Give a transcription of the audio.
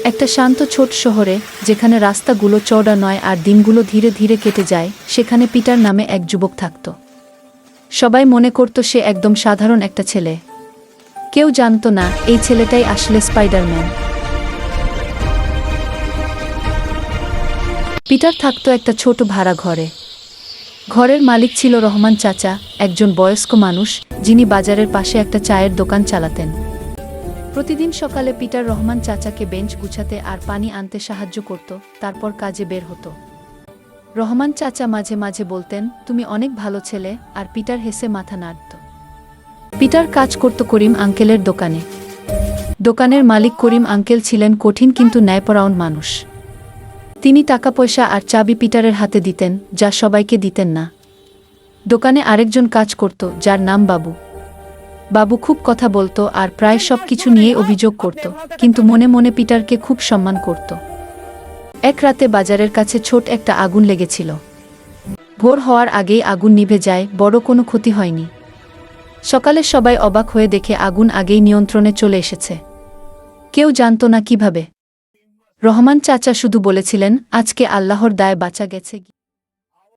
একটা শান্ত ছোট শহরে, যেখানে রাস্তাগুলো চওড়া নয় আর দিনগুলো ধীরে ধীরে কেটে যায়, সেখানে পিটার নামে এক যুবক থাকত। সবাই মনে করত সে একদম সাধারণ একটা ছেলে। কেউ জানত না এই ছেলেটাই আসলে স্পাইডারম্যান। পিটার থাকত একটা ছোট ভাড়া ঘরে। ঘরের মালিক ছিল রহমান চাচা, একজন বয়স্ক মানুষ, যিনি বাজারের পাশে একটা চায়ের দোকান চালাতেন। প্রতিদিন সকালে পিটার রহমান চাচাকে বেঞ্চ গুছাতে আর পানি আনতে সাহায্য করত, তারপর কাজে বের হতো। রহমান চাচা মাঝে মাঝে বলতেন, তুমি অনেক ভালো ছেলে, আর পিটার হেসে মাথা নাড়ত। পিটার কাজ করত করিম আঙ্কেলের দোকানে। দোকানের মালিক করিম আঙ্কেল ছিলেন কঠিন কিন্তু ন্যায়পরায়ণ মানুষ। তিনি টাকা পয়সা আর চাবি পিটারের হাতে দিতেন, যা সবাইকে দিতেন না। দোকানে আরেকজন কাজ করত, যার নাম বাবু। বাবু খুব কথা বলতো আর প্রায় সব কিছু নিয়ে অভিযোগ করত, কিন্তু মনে মনে পিটারকে খুব সম্মান করত। এক রাতে বাজারের কাছে ছোট একটা আগুন লেগেছিল। ভোর হওয়ার আগেই আগুন নিভে যায়, বড় কোনো ক্ষতি হয়নি। সকালে সবাই অবাক হয়ে দেখে আগুন আগেই নিয়ন্ত্রণে চলে এসেছে। কেউ জানত না কিভাবে। রহমান চাচা শুধু বলেছিলেন, আজকে আল্লাহর দায় বাঁচা গেছে।